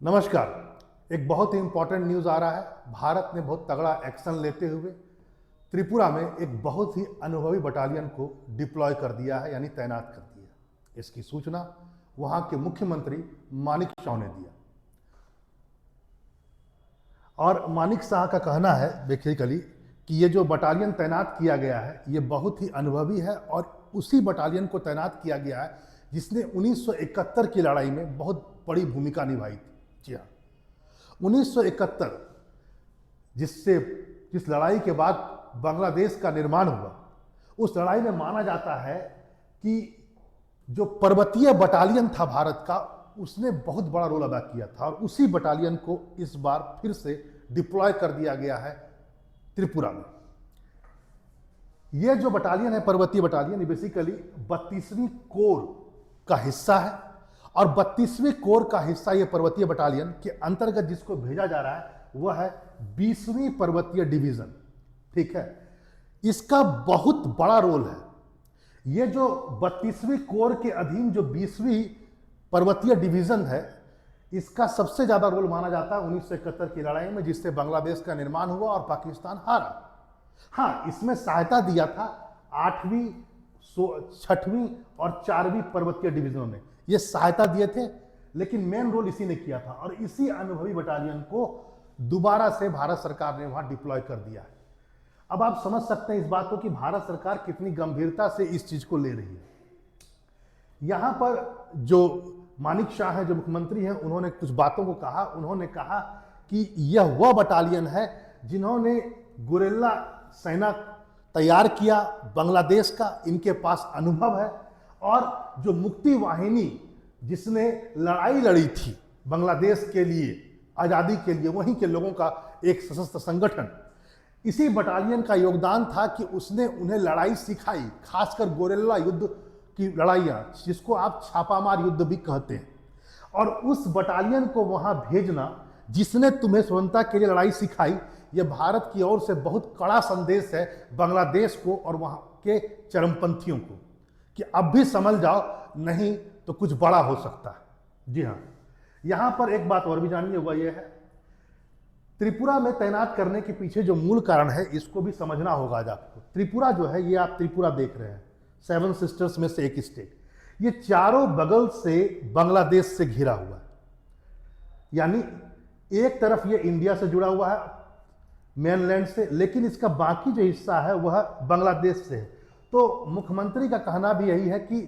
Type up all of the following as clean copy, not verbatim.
नमस्कार। एक बहुत ही इंपॉर्टेंट न्यूज़ आ रहा है। भारत ने बहुत तगड़ा एक्शन लेते हुए त्रिपुरा में एक बहुत ही अनुभवी बटालियन को डिप्लॉय कर दिया है, यानी तैनात कर दिया है। इसकी सूचना वहां के मुख्यमंत्री मानिक शाह ने दिया और मानिक शाह का कहना है बेसिकली कि ये जो बटालियन तैनात किया गया है ये बहुत ही अनुभवी है और उसी बटालियन को तैनात किया गया है जिसने 1971 की लड़ाई में बहुत बड़ी भूमिका निभाई थी। जी हाँ, 1971 जिस लड़ाई के बाद बांग्लादेश का निर्माण हुआ, उस लड़ाई में माना जाता है कि जो पर्वतीय बटालियन था भारत का, उसने बहुत बड़ा रोल अदा किया था और उसी बटालियन को इस बार फिर से डिप्लॉय कर दिया गया है त्रिपुरा में। यह जो बटालियन है, पर्वतीय बटालियन, ये बेसिकली 32वीं कोर का हिस्सा है और 32वीं कोर का हिस्सा ये पर्वतीय बटालियन के अंतर्गत जिसको भेजा जा रहा है वह है 20वीं पर्वतीय डिवीजन। ठीक है, इसका बहुत बड़ा रोल है। ये जो 32वीं कोर के अधीन जो 20वीं पर्वतीय डिवीजन है, इसका सबसे ज्यादा रोल माना जाता है 1971 की लड़ाई में, जिससे बांग्लादेश का निर्माण हुआ और पाकिस्तान हारा। हाँ, इसमें सहायता दिया था 8वीं, 6वीं और 4वीं पर्वतीय डिवीजनों ने, ये सहायता दिए थे, लेकिन मेन रोल इसी ने किया था और इसी अनुभवी बटालियन को दोबारा से भारत सरकार ने वहां डिप्लॉय कर दिया है। अब आप समझ सकते हैं इस बात को कि भारत सरकार कितनी गंभीरता से इस चीज को ले रही है। यहां पर जो मानिक शाह है, जो मुख्यमंत्री हैं, उन्होंने कुछ बातों को कहा। उन्होंने कहा कि यह वह बटालियन है जिन्होंने गुरिल्ला सेना तैयार किया बांग्लादेश का, इनके पास अनुभव है। और जो मुक्ति वाहिनी जिसने लड़ाई लड़ी थी बांग्लादेश के लिए, आज़ादी के लिए, वहीं के लोगों का एक सशस्त्र संगठन, इसी बटालियन का योगदान था कि उसने उन्हें लड़ाई सिखाई, खासकर गोरिल्ला युद्ध की लड़ाइयाँ, जिसको आप छापामार युद्ध भी कहते हैं। और उस बटालियन को वहाँ भेजना जिसने तुम्हें स्वतंत्रता के लिए लड़ाई सिखाई, यह भारत की ओर से बहुत कड़ा संदेश है बांग्लादेश को और वहाँ के चरमपंथियों को कि अब भी समझ जाओ, नहीं तो कुछ बड़ा हो सकता है। जी हाँ, यहाँ पर एक बात और भी जानिए, वह यह है त्रिपुरा में तैनात करने के पीछे जो मूल कारण है, इसको भी समझना होगा आज आपको। त्रिपुरा जो है, ये आप त्रिपुरा देख रहे हैं, 7 सिस्टर्स में से एक स्टेट, ये चारों बगल से बांग्लादेश से घिरा हुआ है। यानी एक तरफ ये इंडिया से जुड़ा हुआ है मेनलैंड से, लेकिन इसका बाकी जो हिस्सा है वह बांग्लादेश से है। तो मुख्यमंत्री का कहना भी यही है कि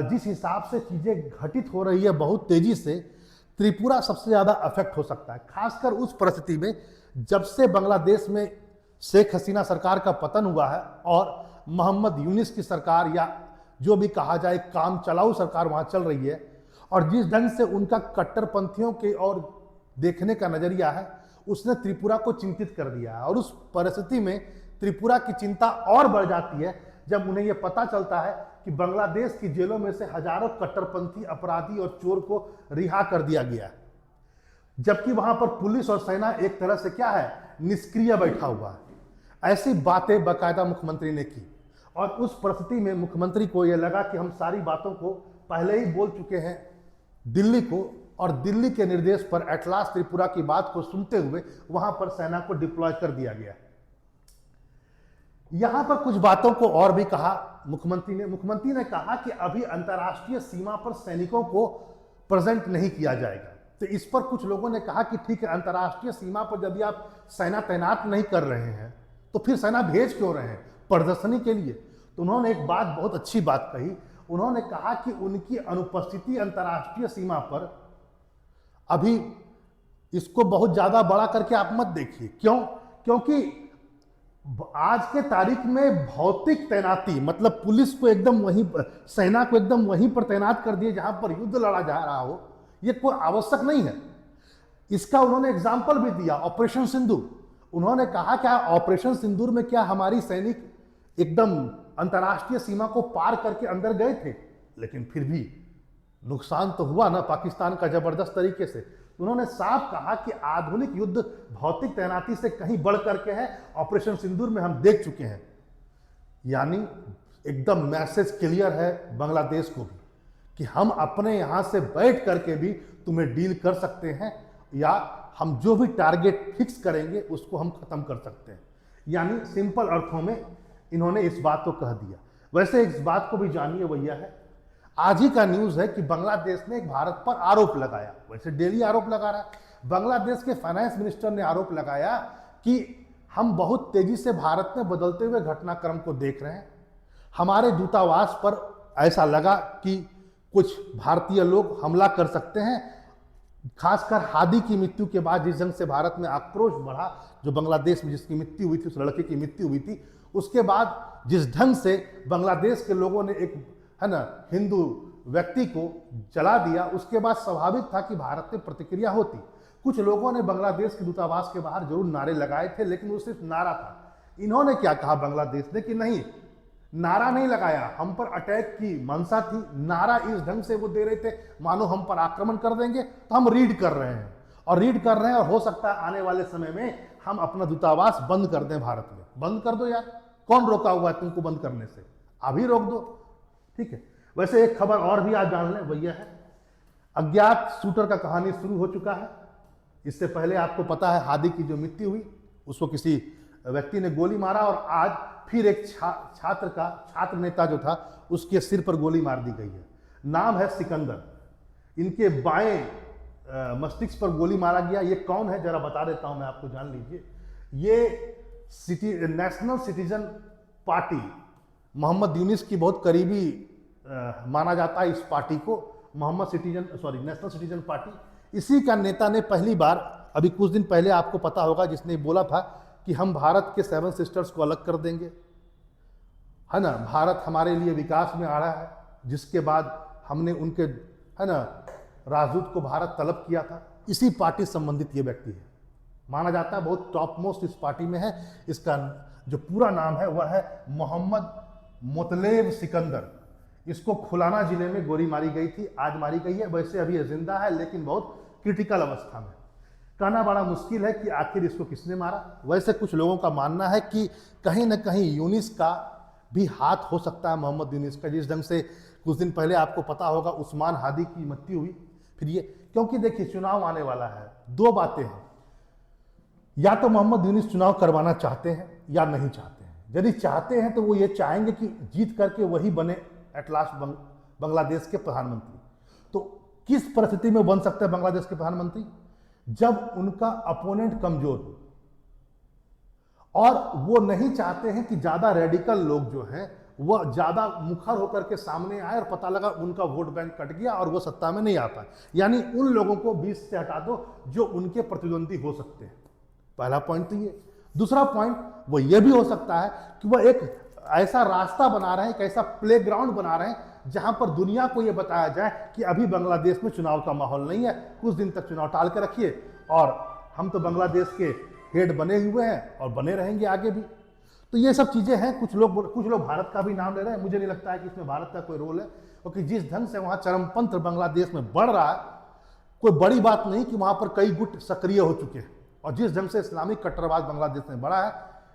जिस हिसाब से चीजें घटित हो रही है बहुत तेजी से, त्रिपुरा सबसे ज्यादा अफेक्ट हो सकता है, खासकर उस परिस्थिति में जब से बांग्लादेश में शेख हसीना सरकार का पतन हुआ है और मोहम्मद यूनिस की सरकार, या जो भी कहा जाए काम चलाऊ सरकार वहां चल रही है, और जिस ढंग से उनका कट्टरपंथियों के और देखने का नजरिया है, उसने त्रिपुरा को चिंतित कर दिया है। और उस परिस्थिति में त्रिपुरा की चिंता और बढ़ जाती है जब उन्हें यह पता चलता है कि बांग्लादेश की जेलों में से हजारों कट्टरपंथी अपराधी और चोर को रिहा कर दिया गया है, जबकि वहां पर पुलिस और सेना एक तरह से क्या है, निष्क्रिय बैठा हुआ है। ऐसी बातें बाकायदा मुख्यमंत्री ने की और उस परिस्थिति में मुख्यमंत्री को यह लगा कि हम सारी बातों को पहले ही बोल चुके हैं दिल्ली को, और दिल्ली के निर्देश पर एट लास्ट त्रिपुरा की बात को सुनते हुए वहां पर सेना को डिप्लॉय कर दिया गया। यहां पर कुछ बातों को और भी कहा मुख्यमंत्री ने कहा कि अभी अंतर्राष्ट्रीय सीमा पर सैनिकों को प्रेजेंट नहीं किया जाएगा। तो इस पर कुछ लोगों ने कहा कि ठीक है, अंतर्राष्ट्रीय सीमा पर यदि आप सेना तैनात नहीं कर रहे हैं तो फिर सेना भेज क्यों रहे हैं, प्रदर्शनी के लिए? तो उन्होंने एक बात, बहुत अच्छी बात कही। उन्होंने कहा कि उनकी अनुपस्थिति अंतर्राष्ट्रीय सीमा पर अभी, इसको बहुत ज्यादा बड़ा करके आप मत देखिए। क्यों? क्योंकि आज के तारीख में भौतिक तैनाती, मतलब पुलिस को एकदम वहीं, सेना को एकदम वहीं पर तैनात कर दिए जहां पर युद्ध लड़ा जा रहा हो, यह कोई आवश्यक नहीं है। इसका उन्होंने एग्जाम्पल भी दिया, ऑपरेशन सिंदूर। उन्होंने कहा क्या ऑपरेशन सिंदूर में क्या हमारी सैनिक एकदम अंतर्राष्ट्रीय सीमा को पार करके अंदर गए थे, लेकिन फिर भी नुकसान तो हुआ ना पाकिस्तान का जबरदस्त तरीके से। उन्होंने साफ कहा कि आधुनिक युद्ध भौतिक तैनाती से कहीं बढ़ करके है, ऑपरेशन सिंदूर में हम देख चुके हैं। यानी एकदम मैसेज क्लियर है बांग्लादेश को भी कि हम अपने यहां से बैठ करके भी तुम्हें डील कर सकते हैं या हम जो भी टारगेट फिक्स करेंगे उसको हम खत्म कर सकते हैं। यानी सिंपल अर्थों में इन्होंने इस बात को कह दिया। वैसे इस बात को भी जानिए भैया है, आज ही का न्यूज है कि बांग्लादेश ने भारत पर आरोप लगाया, वैसे डेली आरोप लगा रहा है। बांग्लादेश के फाइनेंस मिनिस्टर ने आरोप लगाया कि हम बहुत तेजी से भारत में बदलते हुए घटनाक्रम को देख रहे हैं। हमारे दूतावास पर ऐसा लगा कि कुछ भारतीय लोग हमला कर सकते हैं। खासकर हादी की मृत्यु के बाद जिस ढंग से भारत में आक्रोश बढ़ा, जो बांग्लादेश में जिसकी मृत्यु हुई थी, उस लड़के की मृत्यु हुई थी, उसके बाद जिस ढंग से बांग्लादेश के लोगों ने एक है ना हिंदू व्यक्ति को जला दिया, उसके बाद स्वाभाविक था कि भारत में प्रतिक्रिया होती। कुछ लोगों ने बांग्लादेश के दूतावास के बाहर जरूर नारे लगाए थे, लेकिन वो सिर्फ नारा था। इन्होंने क्या कहा बांग्लादेश ने कि नहीं, नारा नहीं लगाया, हम पर अटैक की मंशा थी। नारा इस ढंग से वो दे रहे थे मानो हम पर आक्रमण कर देंगे, तो हम रीड कर रहे हैं और हो सकता है आने वाले समय में हम अपना दूतावास बंद कर दें भारत में। बंद कर दो यार, कौन रोका हुआ है तुमको बंद करने से, अभी रोक दो, ठीक है। वैसे एक खबर और भी आज जान लें भैया है, अज्ञात शूटर का कहानी शुरू हो चुका है। इससे पहले आपको पता है हादी की जो मृत्यु हुई, उसको किसी व्यक्ति ने गोली मारा और आज फिर एक छात्र नेता जो था उसके सिर पर गोली मार दी गई है। नाम है सिकंदर, इनके बाएं मस्तिष्क पर गोली मारा गया। ये कौन है जरा बता देता हूं मैं आपको, जान लीजिए। ये National Citizen Party, Mohammad Yunus की बहुत करीबी माना जाता है इस पार्टी को, नेशनल सिटीजन पार्टी। इसी का नेता ने पहली बार अभी कुछ दिन पहले, आपको पता होगा, जिसने बोला था कि हम भारत के 7 सिस्टर्स को अलग कर देंगे, है ना, भारत हमारे लिए विकास में आ रहा है। जिसके बाद हमने उनके है ना राजदूत को भारत तलब किया था। इसी पार्टी संबंधित ये व्यक्ति है, माना जाता है बहुत टॉप मोस्ट इस पार्टी में है। इसका जो पूरा नाम है वह है मोहम्मद मोतलेब सिकंदर। इसको खुलाना जिले में गोली मारी गई थी, आज मारी गई है। वैसे अभी ये जिंदा है लेकिन बहुत क्रिटिकल अवस्था में। कहना बड़ा मुश्किल है कि आखिर इसको किसने मारा। वैसे कुछ लोगों का मानना है कि कहीं ना कहीं यूनिस का भी हाथ हो सकता है, मोहम्मद यूनिस का। जिस ढंग से कुछ दिन पहले आपको पता होगा उस्मान हादी की मृत्यु हुई, फिर ये, क्योंकि देखिए चुनाव आने वाला है, दो बातें हैं, या तो मोहम्मद यूनिस चुनाव करवाना चाहते हैं या नहीं चाहते हैं। यदि चाहते हैं तो वो ये चाहेंगे कि जीत करके वही बने एट लास्ट बांग्लादेश के प्रधानमंत्री। तो किस परिस्थिति में बन सकते हैं बांग्लादेश के प्रधानमंत्री? जब उनका अपोनेंट कमजोर हो, और वो नहीं चाहते हैं कि ज्यादा रेडिकल लोग जो हैं वह ज्यादा मुखर होकर के सामने आए और पता लगा उनका वोट बैंक कट गया और वो सत्ता में नहीं आ पाए। यानी उन लोगों को बीच से हटा दो जो उनके प्रतिद्वंदी हो सकते हैं। पहला पॉइंट तो ये। दूसरा पॉइंट वो ये भी हो सकता है कि वह एक ऐसा रास्ता बना रहे हैं, एक ऐसा प्लेग्राउंड बना रहे हैं जहां पर दुनिया को यह बताया जाए कि अभी बांग्लादेश में चुनाव का माहौल नहीं है, कुछ दिन तक चुनाव टाल के रखिए और हम तो बांग्लादेश के हेड बने हुए हैं और बने रहेंगे आगे भी। तो ये सब चीजें हैं। कुछ लोग भारत का भी नाम ले रहे हैं। मुझे नहीं लगता है कि इसमें भारत का कोई रोल है, क्योंकि जिस ढंग से वहां चरमपंथ बांग्लादेश में बढ़ रहा है, कोई बड़ी बात नहीं कि वहां पर कई गुट सक्रिय हो चुके हैं। और जिस ढंग से इस्लामिक कट्टरवाद बांग्लादेश में बढ़ा है,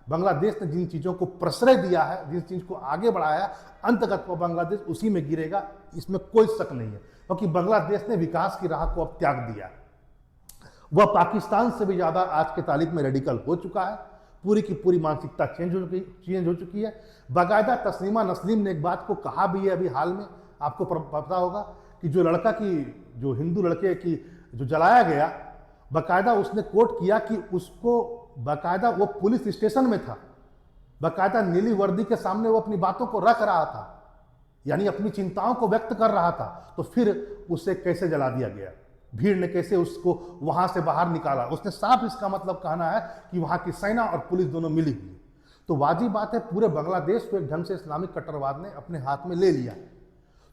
बांग्लादेश ने जिन चीजों को प्रश्रय दिया है, जिस चीज को आगे बढ़ाया, अंततः बांग्लादेश उसी में गिरेगा, इसमें कोई शक नहीं है। क्योंकि बांग्लादेश ने विकास की राह को अब त्याग दिया। वह पाकिस्तान से भी ज्यादा आज के तारीख में रेडिकल हो चुका है। पूरी की पूरी मानसिकता चेंज हो चुकी है। बाकायदा तस्लीमा नस्लीम ने एक बात को कहा भी है अभी हाल में, आपको पता होगा कि जो हिंदू लड़के की जो जलाया गया, बाकायदा उसने कोट किया कि उसको बाकायदा वो पुलिस स्टेशन में था, बाकायदा नीली वर्दी के सामने वो अपनी बातों को रख रहा था, यानी अपनी चिंताओं को व्यक्त कर रहा था। तो फिर उसे कैसे जला दिया गया, भीड़ ने कैसे उसको वहां से बाहर निकाला। उसने साफ इसका मतलब कहना है कि वहां की सेना और पुलिस दोनों मिली हुई। तो वाजिब बात है, पूरे बांग्लादेश को एक ढंग से इस्लामिक कट्टरवाद ने अपने हाथ में ले लिया।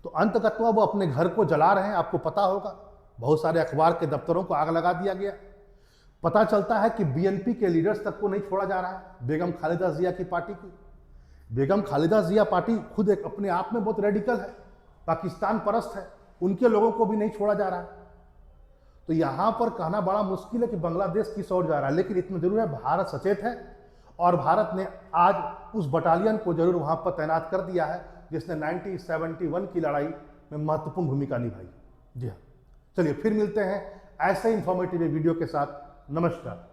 तो अंततः वो अपने घर को जला रहे हैं। आपको पता होगा बहुत सारे अखबार के दफ्तरों को आग लगा दिया गया। पता चलता है कि बीएनपी के लीडर्स तक को नहीं छोड़ा जा रहा है। बेगम खालिदा जिया की पार्टी की, बेगम खालिदा जिया पार्टी खुद एक अपने आप में बहुत रेडिकल है, पाकिस्तान परस्त है, उनके लोगों को भी नहीं छोड़ा जा रहा है। तो यहां पर कहना बड़ा मुश्किल है कि बांग्लादेश किस ओर जा रहा है। लेकिन इतना जरूर है, भारत सचेत है और भारत ने आज उस बटालियन को जरूर वहां पर तैनात कर दिया है जिसने 1971 की लड़ाई में महत्वपूर्ण भूमिका निभाई। जी हाँ, चलिए फिर मिलते हैं ऐसे इंफॉर्मेटिव वीडियो के साथ। नमस्कार।